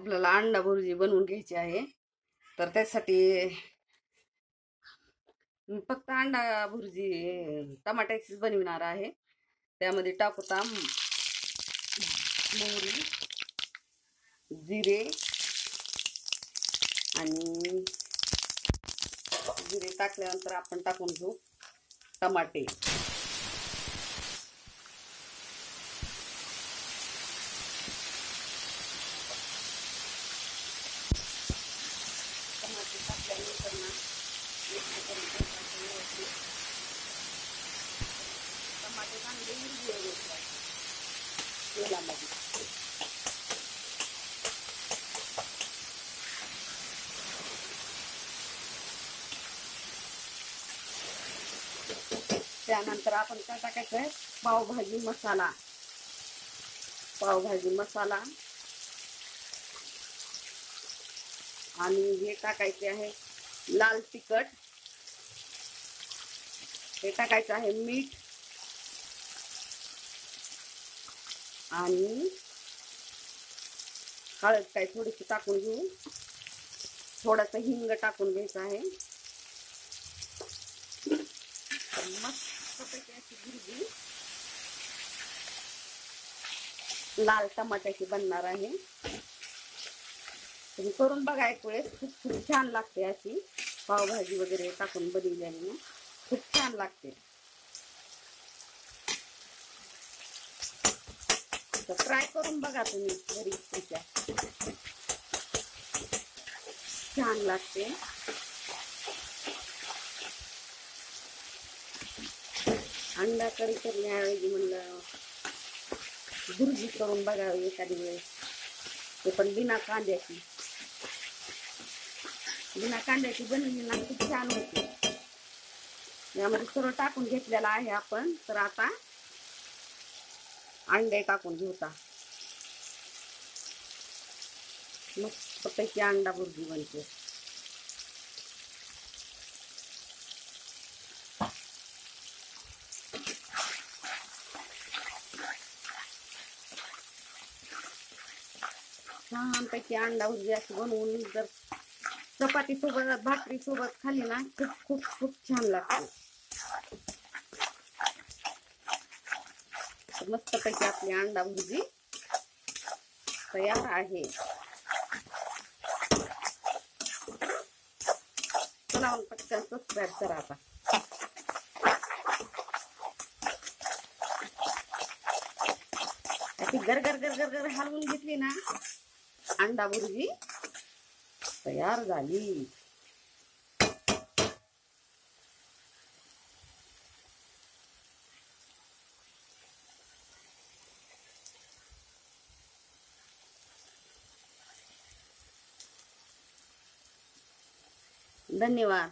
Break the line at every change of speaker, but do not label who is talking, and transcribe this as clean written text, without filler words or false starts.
आपल्याला अंडा भुर्जी बनवून घ्यायची आहे. तर त्यासाठी फक्त अंडा भुर्जी टमाट्याचीच बनविणार आहे. त्यामध्ये टाकूता मोहरी, जिरे आणि जिरे टाकल्यानंतर आपण टाकून घेऊ टमाटे. टमाटे टाकल्यानंतर ना टमाटे चांगले हिरवे होतात तेलामध्ये. त्यानंतर आपण काय टाकायचं आहे, पावभाजी मसाला. पावभाजी मसाला आणि हे टाकायचे आहे लाल तिखट. हे टाकायचं आहे मीठ आणि हळद काय थोडीशी टाकून घेऊ. थोडासा हिंग टाकून घ्यायचं आहे. मस्तपैकी अशी भुर्जी लाल टमाट्याची बनणार आहे. तुम्ही करून बघा एक वेळेस. खूप छान लागते अशी पावभाजी वगैरे टाकून बनवल्याने ना, खूप छान लागते. तर ट्राय करून बघा तुम्ही घरी. छान लागते. अंडा करी करण्याऐवजी म्हणलं भुर्जी करून बघावी एखादी वेळेस. ते पण बिना कांद्याची. बिना कांद्याची बनवली ना खूप छान होते. यामध्ये सर्व टाकून घेतलेला आहे आपण. तर आता अंडे टाकून घेऊता. मस्तपैकी अंडा भुर्जी बनते. छानपैकी अंडा भुर्जी अशी बनवून जर चपाती सोबत भाकरी सोबत खाली ना खूप खूप खूप छान लागते. मस्तपैकी आपली अंडा भुर्जी तयार आहे. चला मग पटकन सबस्क्राईब करा आता. अशी गरगर गरगर गर हलवून घेतली ना अंडा भुर्जी तयार झाली. धन्यवाद.